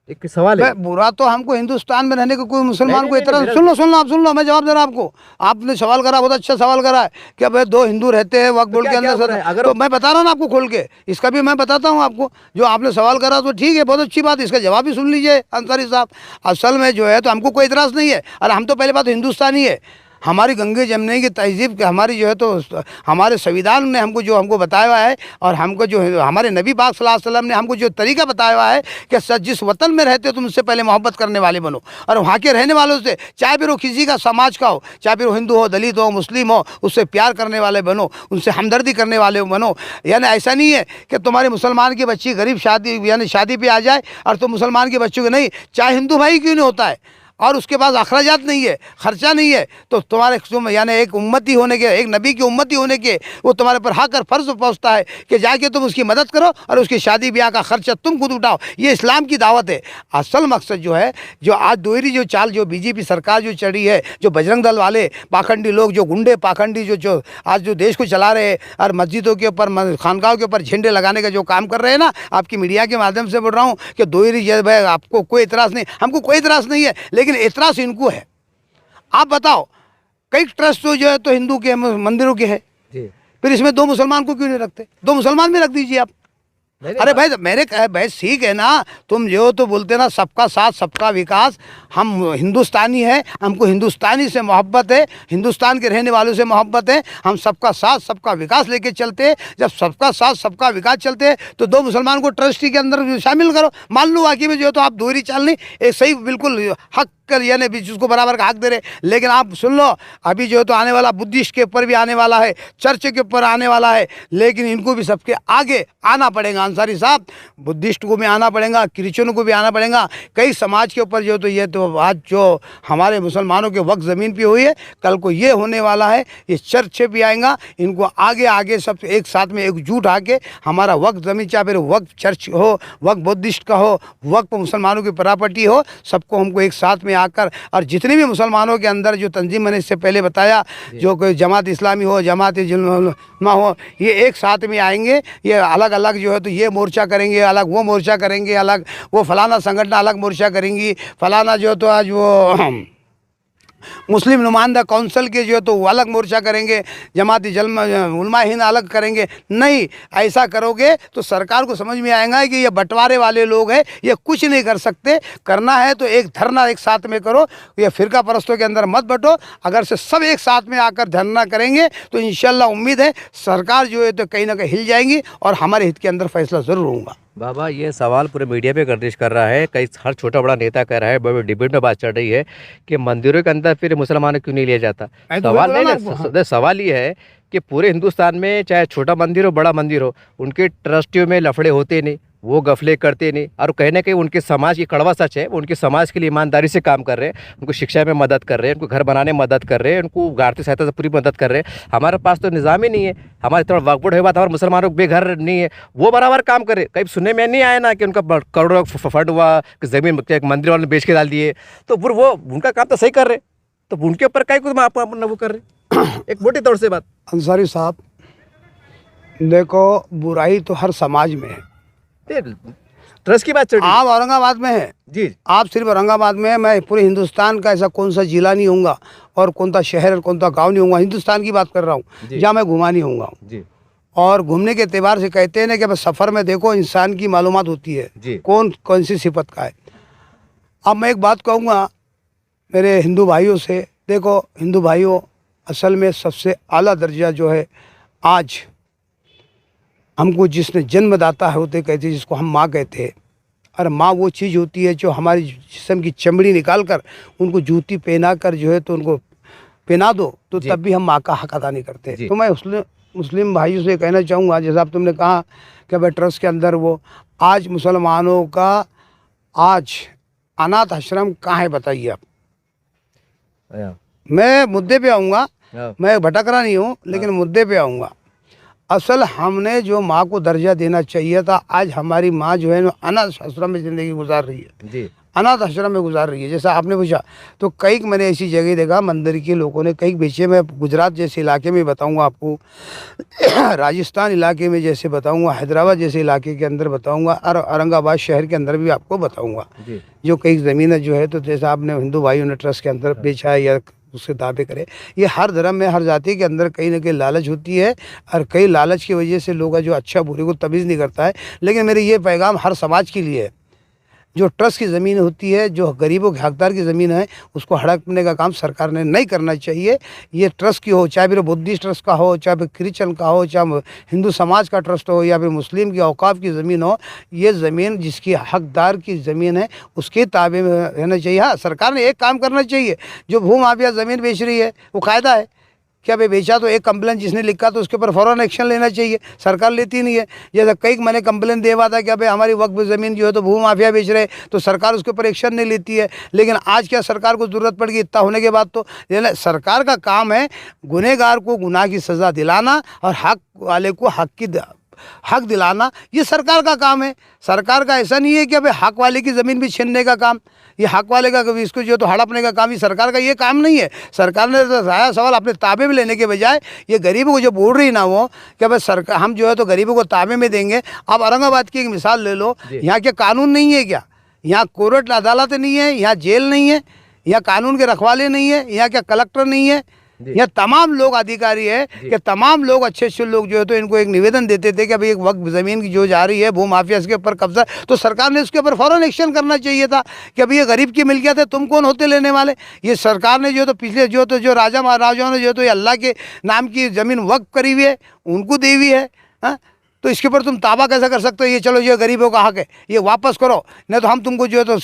एक सवाल है। बुरा तो हमको हिंदुस्तान में रहने को कोई मुसलमान को इतना सुन लो आप सुन लो, मैं जवाब दे रहा आपको। आपने सवाल करा, बहुत अच्छा सवाल करा है कि भाई 2 हिंदू रहते हैं वक्फ बोर्ड के अंदर, अगर तो मैं बता रहा हूँ ना आपको खोल के, इसका भी मैं बताता हूँ आपको। जो आपने सवाल करा तो ठीक है, बहुत अच्छी बात, इसका जवाब भी सुन लीजिए अंसारी साहब। असल में जो है तो हमको कोई इतराज़ नहीं है, और हम तो पहले बात हिंदुस्तानी है, हमारी गंगे जमने की तहजीब के हमारी जो है तो हमारे संविधान ने हमको बताया हुआ है, और हमको जो हमारे नबी पाक सल्लल्लाहु अलैहि वसल्लम ने हमको जो तरीका बताया हुआ है कि जिस वतन में रहते हो तुम उससे पहले मोहब्बत करने वाले बनो, और वहाँ के रहने वालों से, चाहे फिर वो किसी का समाज का हो, चाहे फिर वो हिंदू हो, दलित हो, मुस्लिम हो, उससे प्यार करने वाले बनो, उनसे हमदर्दी करने वाले बनो। यानी ऐसा नहीं है कि तुम्हारे मुसलमान की बच्ची गरीब शादी पे आ जाए और तुम मुसलमान के बच्चों को नहीं, चाहे हिंदू भाई क्यों नहीं होता है, और उसके पास अखराजात नहीं है, खर्चा नहीं है, तो तुम्हारे तुम यानी एक उम्मती होने के, एक नबी की उम्मती होने के वो तुम्हारे पर हक और फ़र्ज़ पहुँचता है कि जाके तुम उसकी मदद करो और उसकी शादी ब्याह का खर्चा तुम खुद उठाओ। ये इस्लाम की दावत है। असल मकसद जो है, जो आज दोहरी जो चाल जो बीजेपी सरकार जो चढ़ी है, जो बजरंग दल वाले पाखंडी लोग, जो गुंडे पाखंडी जो आज जो देश को चला रहे हैं और मस्जिदों के ऊपर खानकाहों के ऊपर झंडे लगाने का जो काम कर रहे हैं ना, आपकी मीडिया के माध्यम से बोल रहा हूँ कि दोहरी जब है, आपको कोई इतराज़ नहीं, हमको कोई इतराज़ नहीं है, लेकिन इतराज़ इनको है। आप बताओ, कई ट्रस्ट जो है तो हिंदू के मंदिरों के है, फिर इसमें 2 मुसलमान को क्यों नहीं रखते? 2 मुसलमान भी रख दीजिए आप। अरे भाई मैंने कहा भाई ठीक है ना, तुम जो तो बोलते ना सबका साथ सबका विकास, हम हिंदुस्तानी है, हमको हिंदुस्तानी से मोहब्बत है, हिंदुस्तान के रहने वालों से मोहब्बत है, हम सबका साथ सबका विकास लेके चलते हैं। जब सबका साथ सबका विकास चलते हैं तो 2 मुसलमान को ट्रस्टी के अंदर शामिल करो। मान लो वाकई में जो है तो आप दोहरी चाल नहीं, एक सही बिल्कुल हक कर यानी भी जिसको बराबर का हक दे रहे। लेकिन आप सुन लो, अभी जो है तो आने वाला बुद्धिस्ट के ऊपर भी आने वाला है, चर्च के ऊपर आने वाला है, लेकिन इनको भी सबके आगे आना पड़ेगा। अंसारी साहब, बुद्धिस्ट को भी आना पड़ेगा, क्रिश्चियनों को भी आना पड़ेगा। कई समाज के ऊपर जो तो ये तो आज जो हमारे मुसलमानों के वक्त ज़मीन पे हुई है, कल को ये होने वाला है, ये चर्च भी आएगा। इनको आगे आगे सब एक साथ में एकजुट आके हमारा वक्त ज़मीन, चाहे फिर वक्त चर्च हो, वक्त बुद्धिस्ट का हो, वक्त मुसलमानों की प्रॉपर्टी हो, सबको हमको एक साथ में आकर, और जितने भी मुसलमानों के अंदर जो तंजीम मैंने इससे पहले बताया, जो कोई जमात इस्लामी हो, जमात जुल्मा हो, ये एक साथ में आएंगे। ये अलग अलग जो है तो ये मोर्चा करेंगे, अलग वो मोर्चा करेंगे, अलग वो फलाना संगठन अलग मोर्चा करेंगी, फलाना जो तो आज वो मुस्लिम नुमाइंदा काउंसिल के जो है तो वो अलग मोर्चा करेंगे, जमाती उलमा हिंद अलग करेंगे। नहीं, ऐसा करोगे तो सरकार को समझ में आएगा कि ये बंटवारे वाले लोग हैं, ये कुछ नहीं कर सकते। करना है तो एक धरना एक साथ में करो, ये फ़िरका परस्तों के अंदर मत बटो। अगर से सब एक साथ में आकर धरना करेंगे तो इंशाल्लाह उम्मीद है सरकार जो है तो कहीं ना कहीं हिल जाएंगी और हमारे हित के अंदर फैसला ज़रूर होगा। बाबा, ये सवाल पूरे मीडिया पे गर्दिश कर रहा है, कई हर छोटा बड़ा नेता कह रहा है, बड़े डिबेट में बात चल रही है कि मंदिरों के अंदर फिर मुसलमानों क्यों नहीं लिया जाता। सवाल नहीं, सवाल ये है कि पूरे हिंदुस्तान में चाहे छोटा मंदिर हो बड़ा मंदिर हो, उनके ट्रस्टियों में लफड़े होते नहीं, वो गफले करते नहीं, और कहीं ना कहीं उनके समाज की कड़वा सच है, वो उनके समाज के लिए ईमानदारी से काम कर रहे हैं, उनको शिक्षा में मदद कर रहे हैं, उनको घर बनाने में मदद कर रहे हैं, उनको आर्थिक सहायता से पूरी मदद कर रहे हैं। हमारे पास तो निज़ाम ही नहीं है, हमारे थोड़ा वक्फ बोर्ड है बात, हमारे मुसलमानों को बेघर नहीं है, वो बराबर काम करे। कहीं सुनने में नहीं आया ना कि उनका करोड़ों फंड हुआ कि ज़मीन मंदिर वालों ने बेच के डाल दिए, तो फिर वो उनका काम तो सही कर रहे, तो उनके ऊपर कहीं कुछ आप वो कर रहे। एक मोटे तौर से बात अंसारी साहब, देखो बुराई तो हर समाज में है। ट्रस्ट की बात चल रही है। आप औरंगाबाद में है जी, आप सिर्फ औरंगाबाद में है, मैं पूरे हिंदुस्तान का ऐसा कौन सा जिला नहीं होऊंगा और कौन सा शहर और कौन सा गांव नहीं होऊंगा, हिंदुस्तान की बात कर रहा हूँ, जहाँ मैं घुमा नहीं होऊंगा जी। और घूमने के एतबार से कहते हैं ना कि सफ़र में देखो इंसान की मालूमात होती है कौन कौन सी सिफत का है। अब मैं एक बात कहूँगा मेरे हिंदू भाइयों से, देखो हिंदू भाइयों, असल में सबसे आला दर्जा जो है आज हमको जिसने जन्मदाता है होते कहते हैं, जिसको हम माँ कहते हैं, और माँ वो चीज़ होती है जो हमारी जिस्म की चमड़ी निकाल कर उनको जूती पहना कर जो है तो उनको पहना दो तो तब भी हम माँ का हक अदा नहीं करते। तो मैं मुस्लिम भाइयों से कहना चाहूँगा, जैसा आप तुमने कहा कि भाई ट्रस्ट के अंदर वो आज मुसलमानों का आज अनाथ आश्रम कहाँ है बताइए आप। मैं मुद्दे पे आऊँगा, मैं भटक रहा नहीं हूँ, लेकिन मुद्दे पे आऊँगा। असल हमने जो माँ को दर्जा देना चाहिए था, आज हमारी माँ जो है ना अनाथ आश्रम में ज़िंदगी गुजार रही है जी, अनाथ आश्रम में गुजार रही है। जैसा आपने पूछा तो कई मैंने ऐसी जगह देखा मंदिर के लोगों ने कई बेचे, मैं गुजरात जैसे इलाके में बताऊंगा आपको, राजस्थान इलाके में जैसे बताऊंगा, हैदराबाद जैसे इलाके के अंदर बताऊंगा, और औरंगाबाद शहर के अंदर भी आपको बताऊंगा जो कई ज़मीनें जो है तो जैसा आपने हिंदू भाइयों ने ट्रस्ट के अंदर बेचा है या उससे दावे करे। ये हर धर्म में हर जाति के अंदर कहीं ना कहीं लालच होती है, और कई लालच की वजह से लोग जो अच्छा बुरे को तमीज़ नहीं करता है। लेकिन मेरे ये पैगाम हर समाज के लिए है, जो ट्रस्ट की ज़मीन होती है, जो गरीबों के हकदार की ज़मीन है, उसको हड़पने का काम सरकार ने नहीं करना चाहिए। ये ट्रस्ट की हो, चाहे फिर बुद्धिस्ट ट्रस्ट का हो, चाहे फिर क्रिश्चियन का हो, चाहे हिंदू समाज का ट्रस्ट हो, या फिर मुस्लिम की औकाफ की ज़मीन हो, ये ज़मीन जिसकी हकदार की ज़मीन है उसके ताबे में रहना चाहिए। हाँ, सरकार ने एक काम करना चाहिए, जो भू माफिया ज़मीन बेच रही है वो कायदा है, क्या भाई बेचा तो एक कंप्लेन जिसने लिखा तो उसके ऊपर फ़ौरन एक्शन लेना चाहिए, सरकार लेती नहीं है। जैसे कई मैंने कंप्लेन देवा था कि भाई हमारी वक्फ ज़मीन जो है तो भू माफिया बेच रहे, तो सरकार उसके ऊपर एक्शन नहीं लेती है। लेकिन आज क्या सरकार को ज़रूरत पड़ गई इतना होने के बाद, तो सरकार का काम है गुनहगार को गुनाह की सज़ा दिलाना और हक वाले को हक दिलाना, ये सरकार का काम है। सरकार का ऐसा नहीं है कि भाई हक वाले की ज़मीन भी छीनने का काम, ये हक वाले का कभी इसको जो तो हड़पने का काम, ये सरकार का ये काम नहीं है। सरकार ने तो सारा सवाल अपने ताबे में लेने के बजाय ये गरीबों को जो बोल रही ना वो कि भाई सरकार हम जो है तो गरीबों को ताबे में देंगे। अब औरंगाबाद की एक मिसाल ले लो, यहाँ के कानून नहीं है क्या? यहाँ कोर्ट अदालत नहीं है, यहाँ जेल नहीं है, यहाँ कानून के रखवाले नहीं है, यहाँ क्या कलेक्टर नहीं है, यह तमाम लोग अधिकारी है कि तमाम लोग अच्छे अच्छे लोग जो है तो इनको एक निवेदन देते थे कि भाई एक वक्त ज़मीन की जो जा रही है भू माफिया इसके ऊपर कब्जा, तो सरकार ने उसके ऊपर फ़ौरन एक्शन करना चाहिए था कि अभी ये गरीब की मिल्कियत है, तुम कौन होते लेने वाले। ये सरकार ने जो तो पिछले जो राजा महाराजाओं ने जो तो ये अल्लाह के नाम की ज़मीन वक्फ करी हुई है, उनको दी हुई है, हाँ? तो इसके ऊपर तुम ताबा कैसा कर सकते हो? ये चलो ये गरीबों का हक है, ये वापस करो, नहीं तो हम तुमको जो है तो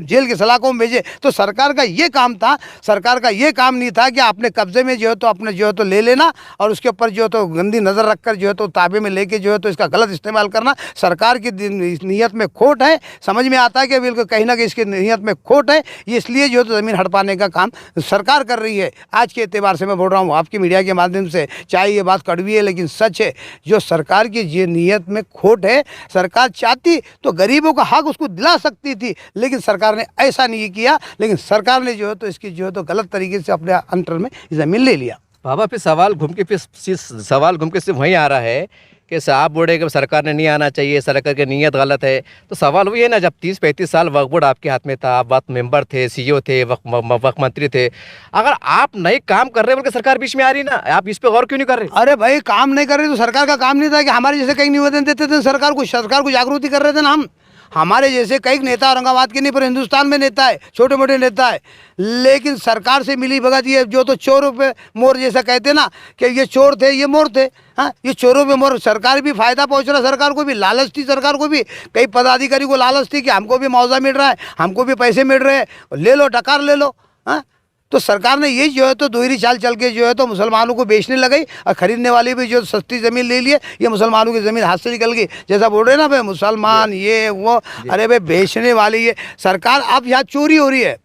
जेल के सलाखों में भेजे। तो सरकार का ये काम था, सरकार का ये काम नहीं था कि अपने कब्जे में जो है तो अपने जो है तो ले लेना और उसके ऊपर जो है तो गंदी नज़र रखकर जो है तो ताबे में लेके जो है तो इसका गलत इस्तेमाल करना। सरकार की नीयत में खोट है, समझ में आता है कि बिल्कुल कहीं ना कहीं इसकी नीयत में खोट है, ये इसलिए जो है तो ज़मीन हड़पाने का काम सरकार कर रही है। आज के एतबार से मैं बोल रहा हूँ आपकी मीडिया के माध्यम से, चाहे ये बात कड़वी है लेकिन सच है, जो सरकार की ये नीयत में खोट है। सरकार चाहती तो गरीबों का हक उसको दिला सकती थी, लेकिन सरकार ने ऐसा नहीं किया। लेकिन सरकार ने जो है तो इसकी जो है तो गलत तरीके से अपने अंतर में ज़मीन ले लिया। बाबा फिर सवाल घूम के सिर्फ वहीं आ रहा है कि साहब बोले कि सरकार ने नहीं आना चाहिए, सरकार की नीयत गलत है। तो सवाल वही है ना, जब 30-35 साल वक्फ बोर्ड आपके हाथ में था, आप वक्त मेंबर थे, सीईओ थे, वक्फ मंत्री थे, अगर आप नए काम कर रहे हो बल्कि सरकार बीच में आ रही ना, आप इस पे गौर क्यों नहीं कर रहे? अरे भाई काम नहीं कर रहे तो सरकार का काम नहीं था कि हमारे जैसे कई निवेदन देते थे सरकार को जागृति कर रहे थे ना हम। हमारे जैसे कई नेता औरंगाबाद के नहीं पर हिंदुस्तान में नेता है, छोटे मोटे नेता है, लेकिन सरकार से मिली भगत ये जो तो चोरों पे मोर जैसा कहते ना कि ये चोर थे ये मोर थे, हाँ ये चोरों पे मोर। सरकार भी फ़ायदा पहुंच रहा, सरकार को भी लालच थी, सरकार को भी कई पदाधिकारी को लालच थी कि हमको भी मुआवजा मिल रहा है, हमको भी पैसे मिल रहे हैं, ले लो डकार ले लो, हाँ। तो सरकार ने ये जो है तो दोहरी चाल चल के जो है तो मुसलमानों को बेचने लगी और ख़रीदने वाले भी जो सस्ती ज़मीन ले लिए, ये मुसलमानों की ज़मीन हाथ से निकल गई। जैसा बोल रहे हैं ना भाई मुसलमान ये वो, अरे भाई बेचने वाली ये सरकार। अब यहाँ चोरी हो रही है,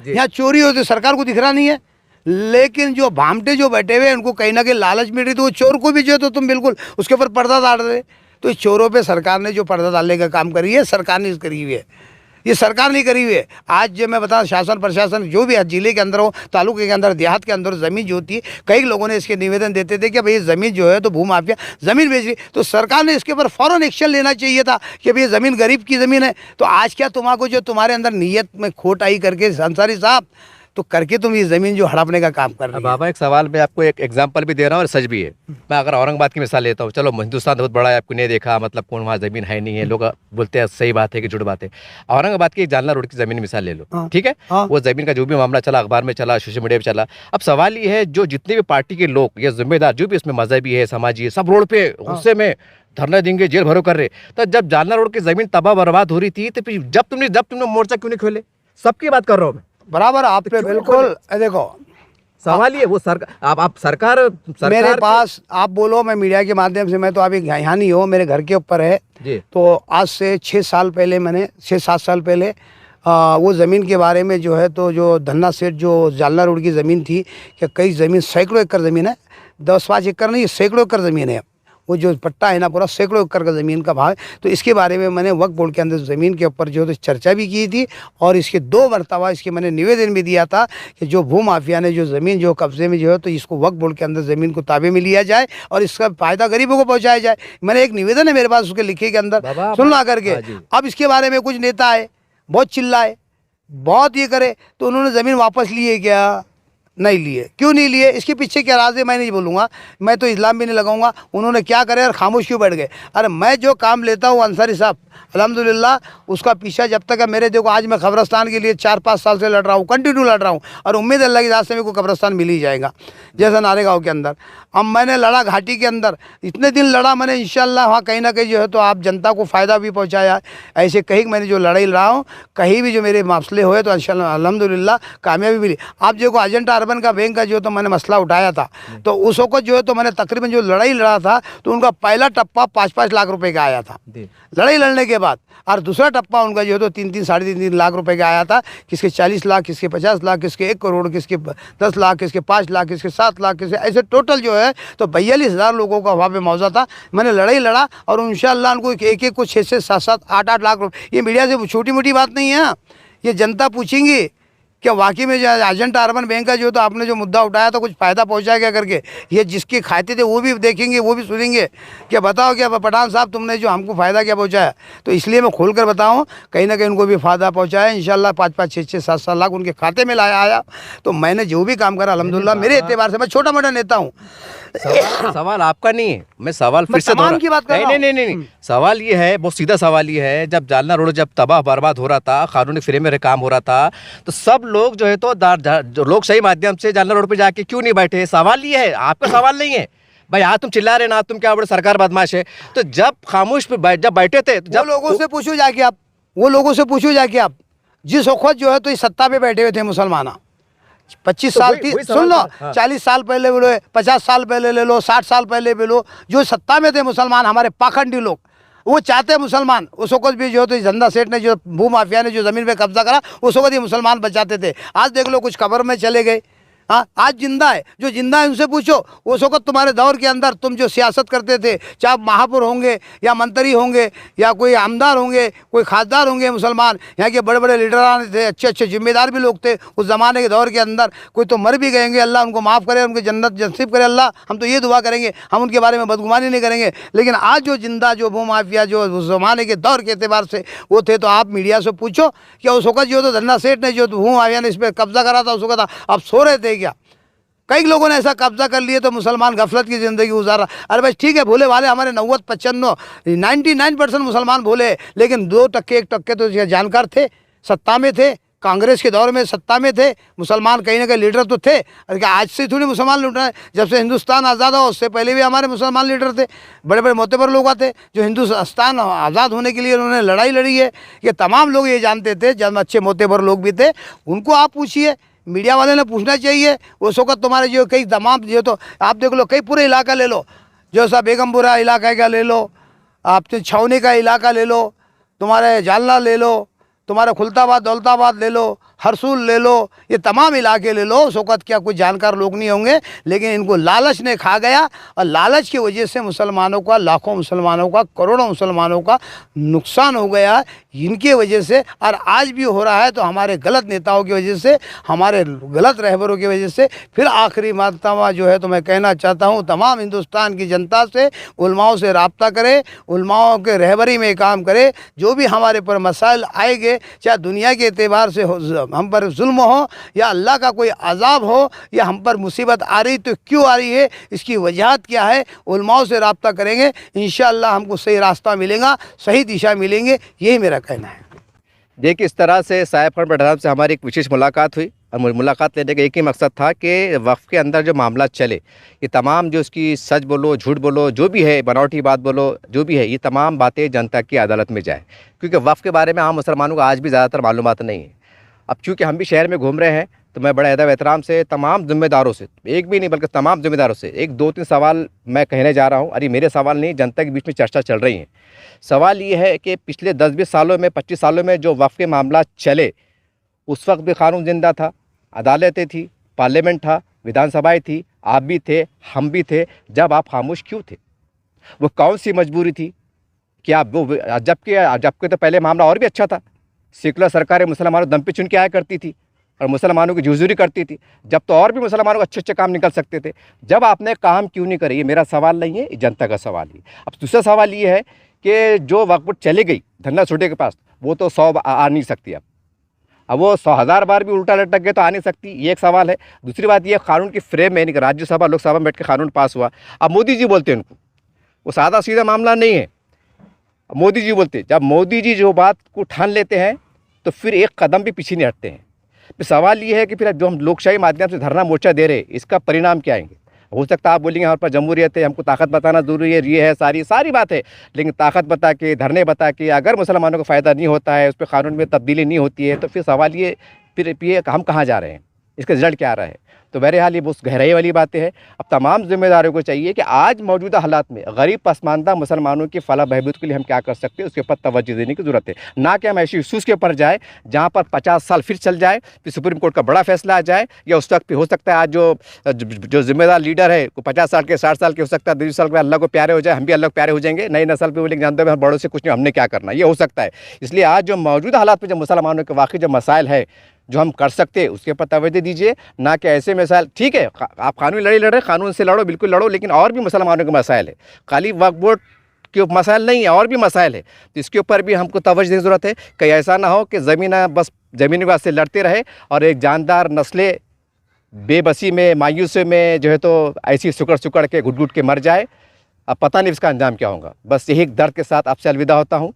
यहाँ चोरी होती है, सरकार को दिख रहा नहीं है, लेकिन जो भामटे जो बैठे हुए हैं उनको कहीं ना कहीं लालच मिल रही, तो वो चोर को भी जो है तो तुम बिल्कुल उसके ऊपर पर्दा डाल रहे। तो इस चोरों पर सरकार ने जो पर्दा डालने का काम करी है, सरकार ने करी हुई है, ये सरकार नहीं करी हुई है। आज जो मैं बता शासन प्रशासन जो भी जिले के अंदर हो, तालुके के अंदर, देहात के अंदर ज़मीन जो होती है, कई लोगों ने इसके निवेदन देते थे कि भाई ज़मीन जो है तो भू माफिया ज़मीन बेच रही, तो सरकार ने इसके ऊपर फ़ौरन एक्शन लेना चाहिए था कि भाई ज़मीन गरीब की ज़मीन है। तो आज क्या तुम्हारा जो तुम्हारे अंदर नीयत में खोट आई करके अंसारी साहब, तो करके तुम ये ज़मीन जो हड़पने का काम कर रहे हो। बाबा एक सवाल मैं आपको एक एग्जांपल भी दे रहा हूँ और सच भी है। मैं अगर औरंगाबाद की मिसाल लेता हूँ, चलो हिंदुस्तान बहुत बड़ा है, आपको नहीं देखा मतलब कौन वहाँ ज़मीन है नहीं है, लोग बोलते हैं सही बात है कि झूठ बात है। औरंगाबाद की एक जालना रोड की ज़मीन मिसाल ले लो, ठीक है, वो ज़मीन का जो भी मामला चला, अखबार में चला, सोशल मीडिया पर चला। अब सवाल ये है, जो जितने भी पार्टी के लोग या जिम्मेदार जो भी उसमें मजहबी है, समाजी है, सब रोड पे गुस्से में धरना देंगे, जेल भरो कर रहे। तो जब जालना रोड की ज़मीन तबाह बर्बाद हो रही थी, तो फिर जब तुमने मोर्चा क्यों नहीं खोले? सबकी बात कर रहा हूँ मैं। बराबर आप पे बिल्कुल। देखो सवाल ये वो सरकार मेरे पास आप बोलो, मैं मीडिया के माध्यम से, मैं तो अभी यहाँ नहीं हो, मेरे घर के ऊपर है जी। तो आज से 6 साल पहले मैंने 6-7 साल पहले वो ज़मीन के बारे में जो है तो जो धन्ना सेठ जो जालना रोड की ज़मीन थी कि कई ज़मीन सैकड़ों एकड़ ज़मीन है, 10-5 एकड़ नहीं, सैकड़ों एकड़ ज़मीन है। वो जो पट्टा है ना पूरा सैकड़ों एकड़ का ज़मीन का भाव है। तो इसके बारे में मैंने वक्फ बोर्ड के अंदर ज़मीन के ऊपर जो है चर्चा भी की थी और इसके 2 मरतबा इसके मैंने निवेदन भी दिया था कि जो भू माफिया ने जो ज़मीन जो कब्जे में जो है तो इसको वक्फ बोर्ड के अंदर ज़मीन को ताबे में लिया जाए और इसका फ़ायदा गरीबों को पहुँचाया जाए। मैंने एक निवेदन है मेरे पास उसके लिखे के अंदर, सुन ला करके। अब इसके बारे में कुछ नेता है बहुत चिल्लाए, बहुत ये करे, तो उन्होंने ज़मीन वापस लिए क्या? नहीं लिए। क्यों नहीं लिए? इसके पीछे क्या राज है मैं नहीं बोलूँगा, मैं तो इस्लाम भी नहीं लगाऊंगा। उन्होंने क्या करे और खामोश क्यों बैठ गए? अरे मैं जो काम लेता हूँ अंसारी साहब, अल्हम्दुलिल्लाह उसका पीछा जब तक है मेरे, देखो आज मैं कब्रस्तान के लिए 4-5 साल से लड़ रहा हूँ, कंटिन्यू लड़ रहा हूँ, और उम्मीद है अल्लाह की ज़ात से मेरे को कब्रस्तान मिल ही जाएगा, जैसा नारेगांव के अंदर। अब मैंने लड़ा घाटी के अंदर, इतने दिन लड़ा मैंने, इंशाल्लाह वहाँ कहीं ना कहीं जो है तो आप जनता को फ़ायदा भी पहुँचाया। ऐसे कहीं मैंने जो लड़ाई लड़ा हूँ, कहीं भी जो मेरे मसले हुए तो इंशाल्लाह अल्हम्दुलिल्लाह कामयाबी मिली। आप देखो अजंता अर्बन का बैंक का जो तो मैंने मसला उठाया था, तो उस वक्त जो है तो मैंने तकरीबन जो लड़ाई लड़ा था तो उनका पहला टप्पा 5-5 लाख रुपए का आया था लड़ाई लड़ने के बाद, और दूसरा टप्पा उनका जो है तो 3-3 साढ़े 3 लाख रुपए का आया था। किसके 40 लाख, किसके 50 लाख, किसके 1 करोड़, किसके 10 लाख, किसके 5 लाख, किसके 7 लाख, किसके ऐसे टोटल जो है तो 42,000 लोगों का वहाँ पे मौजा था। मैंने लड़ाई लड़ा और इंशाअल्लाह उनको एक एक को 6 से 7-7 8-8 लाख रुपये, ये मीडिया से छोटी मोटी बात नहीं है, ये जनता पूछेंगी क्या वाकई में जो अजंता अर्बन बैंक का जो तो आपने जो मुद्दा उठाया तो कुछ फ़ायदा पहुंचा क्या करके, ये जिसके खाते थे वो भी देखेंगे, वो भी सुनेंगे क्या बताओ क्या पठान साहब तुमने जो हमको फ़ायदा क्या पहुंचाया। तो इसलिए मैं खोल कर बताऊँ, कहीं ना कहीं उनको भी फ़ायदा पहुंचाया इंशाल्लाह। 5-5 6-6 7-7 लाख उनके खाते में लाया आया। तो मैंने जो भी काम करा अल्हम्दुलिल्लाह मेरे एतबार से, मैं छोटा मोटा नेता हूँ। सवाल आपका नहीं है, मैं सवाल फिर से तमाम की बात कर रहा हूं। नहीं, सवाल ये है, बहुत सीधा सवाल ये है, जब जालना रोड जब तबाह बर्बाद हो रहा था, कानूनी फ्रेम में काम हो रहा था, तो सब लोग जो है तो जो लोग सही माध्यम से जालना रोड पे जाके क्यों नहीं बैठे। सवाल ये है, आपका सवाल नहीं है भाई, आज तुम चिल्ला रहे ना तुम क्या बड़े सरकार बदमाश है, तो जब खामोश पे जब बैठे थे जब लोगों से पूछो जाके आप, वो लोगों से पूछो जाके आप, जिस वक्त जो है तो इस सत्ता पे बैठे हुए थे मुसलमान, 25 साल की सुन लो, 40 साल पहले ले लो, 50 साल पहले ले लो, 60 साल पहले ले लो, जो सत्ता में थे मुसलमान हमारे पाखंडी लोग, वो चाहते मुसलमान, उस वक्त भी जो तो धंधा सेठ ने जो भू माफिया ने जो ज़मीन पे कब्जा करा, उस वक्त ये मुसलमान बचाते थे। आज देख लो कुछ कब्र में चले गए, हाँ आज जिंदा है, जो जिंदा है उनसे पूछो उस वक्त तुम्हारे दौर के अंदर तुम जो सियासत करते थे, चाहे महापुर होंगे या मंत्री होंगे या कोई आमदार होंगे, कोई खासदार होंगे मुसलमान, यहाँ के बड़े बड़े लीडरान थे, अच्छे अच्छे जिम्मेदार भी लोग थे उस ज़माने के दौर के अंदर। कोई तो मर भी गएंगे, अल्लाह उनको माफ़ करे, उनकी जन्नत नसीब करे अल्लाह, हम तो ये दुआ करेंगे, हम उनके बारे में बदगुमानी नहीं करेंगे। लेकिन आज जो जिंदा जो भू माफिया जो उस ज़माने के दौर के अतबार से वो थे, तो आप मीडिया से पूछो क्या उस वक्त जो तो धन्ना सेठ ने जो भू माफिया ने इस पर कब्जा करा था, उस वक्त आप सो रहे थे क्या? कई लोगों ने ऐसा कब्जा कर लिए तो मुसलमान गफलत की ज़िंदगी गुजारा। अरे भाई ठीक है, भोले वाले हमारे 99% मुसलमान भोले, लेकिन 2% 1% तो जानकार थे, सत्ता में थे, कांग्रेस के दौर में सत्ता में थे मुसलमान, कहीं ना कहीं लीडर तो थे। अरे क्या आज से थोड़ी मुसलमान लूट रहे हैं, जब से हिंदुस्तान आज़ाद हुआ उससे पहले भी हमारे मुसलमान लीडर थे, बड़े बड़े मोतबर लोग आते जो हिंदुस्तान आज़ाद होने के लिए उन्होंने लड़ाई लड़ी है। ये तमाम लोग ये जानते थे, जब अच्छे मोतबर लोग भी थे, उनको आप पूछिए, मीडिया वाले ने पूछना चाहिए। उस वक्त तुम्हारे जो कई तमाम जो तो आप देख लो, कई पूरे इलाका ले लो, जो सा बेगमपुरा इलाका का ले लो, आप छावनी का इलाका ले लो, तुम्हारे जालना ले लो, तुम्हारे खुलताबाद दौलताबाद ले लो, हरसूल ले लो, ये तमाम इलाके ले लो। उस वक्त क्या कोई जानकार लोग नहीं होंगे, लेकिन इनको लालच ने खा गया, और लालच की वजह से मुसलमानों का, लाखों मुसलमानों का, करोड़ों मुसलमानों का नुकसान हो गया इनके वजह से, और आज भी हो रहा है। तो हमारे गलत नेताओं की वजह से, हमारे गलत रहबरों की वजह से। फिर आखिरी मरतबा जो है तो मैं कहना चाहता हूँ तमाम हिंदुस्तान की जनता से, उलमाओं से रब्ता करे, उलमाओं के रहबरी में काम करे। जो भी हमारे पर मसाइल आएंगे, चाहे दुनिया के एतबार से हम पर जुल्म हो या अल्लाह का कोई अजाब हो या हम पर मुसीबत आ रही तो क्यों आ रही है, इसकी वजहत क्या है, उलमाओं से रब्ता करेंगे, इंशाअल्लाह हमको सही रास्ता मिलेगा, सही दिशा मिलेंगे, यही मेरा कहना है। देखिए, इस तरह से साहिब खान पठान से हमारी एक विशेष मुलाकात हुई, और मुलाकात लेने का एक ही मकसद था कि वक्फ़ के अंदर जो मामला चले, ये तमाम जो उसकी सच बोलो झूठ बोलो जो भी है, बनावटी बात बोलो जो भी है, ये तमाम बातें जनता की अदालत में जाए, क्योंकि वक्फ़ के बारे में आम मुसलमानों को आज भी ज़्यादातर मालूमात नहीं है। अब चूँकि हम भी शहर में घूम रहे हैं, तो मैं बड़े अदब एहतराम से तमाम ज़िम्मेदारों से, एक भी नहीं बल्कि तमाम ज़िम्मेदारों से 1-2-3 सवाल मैं कहने जा रहा हूँ। अरे मेरे सवाल नहीं, जनता के बीच में चर्चा चल रही है। सवाल ये है कि पिछले 10-20 सालों में, 25 सालों में जो वक्फ़ के मामला चले, उस वक्त भी कानून जिंदा था, अदालतें थी, पार्लियामेंट था, विधानसभाएँ थी, आप भी थे, हम भी थे। जब आप खामोश क्यों थे? वो कौन सी मजबूरी थी कि आप वो, जबकि तो पहले मामला और भी अच्छा था, सेकुलर सरकारें मुसलमानों दम पे चुन के आया करती थी और मुसलमानों की जुजूरी करती थी, जब तो और भी मुसलमानों को अच्छे अच्छे काम निकल सकते थे। जब आपने काम क्यों नहीं करे? ये मेरा सवाल नहीं है, ये जनता का सवाल है। अब दूसरा सवाल ये है कि जो वक्फ चली गई धन्ना छोटे के पास, वो तो 100 आ नहीं सकती। अब वो 100,000 बार भी उल्टा लटक गए तो आ नहीं सकती, ये एक सवाल है। दूसरी बात ये, कानून की फ्रेम में नहीं, राज्यसभा लोकसभा में बैठ के कानून पास हुआ, अब मोदी जी बोलते हैं उनको, वो सादा सीधा मामला नहीं है। मोदी जी बोलते, जब मोदी जी जो बात को ठान लेते हैं तो फिर एक कदम भी पीछे नहीं हटते हैं। फिर सवाल ये है कि फिर जो हम लोकशाही माध्यम से धरना मोर्चा दे रहे हैं, इसका परिणाम क्या आएंगे? हो सकता है आप बोलेंगे हमारे पास जमहूरियत है, हमको ताकत बताना ज़रूरी है, ये है, सारी बात है। लेकिन ताकत बता के, धरने बता के अगर मुसलमानों को फ़ायदा नहीं होता है, उस पर कानून में तब्दीली नहीं होती है, तो फिर सवाल ये, फिर ये हम कहाँ जा रहे हैं, इसका रिजल्ट क्या आ रहा है? तो बहरहाल ये बहुत गहराई वाली बातें हैं। अब तमाम जिम्मेदारों को चाहिए कि आज मौजूदा हालात में गरीब पसमानदा मुसलमानों की फलाह बहबूद के लिए हम क्या कर सकते हैं, उसके ऊपर तवज्जो देने की ज़रूरत है। ना कि हम ऐसे इशूज़ के ऊपर जाए जहाँ पर 50 साल फिर चल जाए, फिर सुप्रीम कोर्ट का बड़ा फैसला आ जाए, या उस वक्त भी हो सकता है आज जो जिम्मेदार लीडर है वो 50 साल के, 60 साल के हो सकता है, 2 साल के बाद अल्लाह को प्यारे हो जाए, हम भी अल्लाह को प्यारे हो जाएंगे, नई नस्ल पर बोलेंगे जानते हैं बड़ों से कुछ नहीं, हमने क्या करना, ये हो सकता है। इसलिए आज जो मौजूदा हालात में जो मुसलमानों के वाकई जो मसाइल है जो हम कर सकते हैं उसके ऊपर तवज्जो दीजिए। ना कि ऐसे मसाइल, ठीक है आप कानूनी लड़ाई लड़ रहे हैं, कानून से लड़ो, बिल्कुल लड़ो, लेकिन और भी मुसलमानों के मसाइल है, खाली वक्फ बोर्ड के मसाइल नहीं है, और भी मसाइल है, तो इसके ऊपर भी हमको तवज्जो देने की ज़रूरत है। कहीं ऐसा ना हो कि ज़मीन बस ज़मीनी वास्ते लड़ते रहे और एक जानदार नस्लें बेबसी में, मायूसी में जो है तो ऐसी सुकड़ के घुट के मर जाए। अब पता नहीं इसका अंजाम क्या होगा। बस यही दर्द के साथ आपसे अलविदा होता हूँ।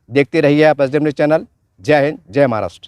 देखते रहिए आप SDM न्यूज़ चैनल। जय हिंद, जय महाराष्ट्र।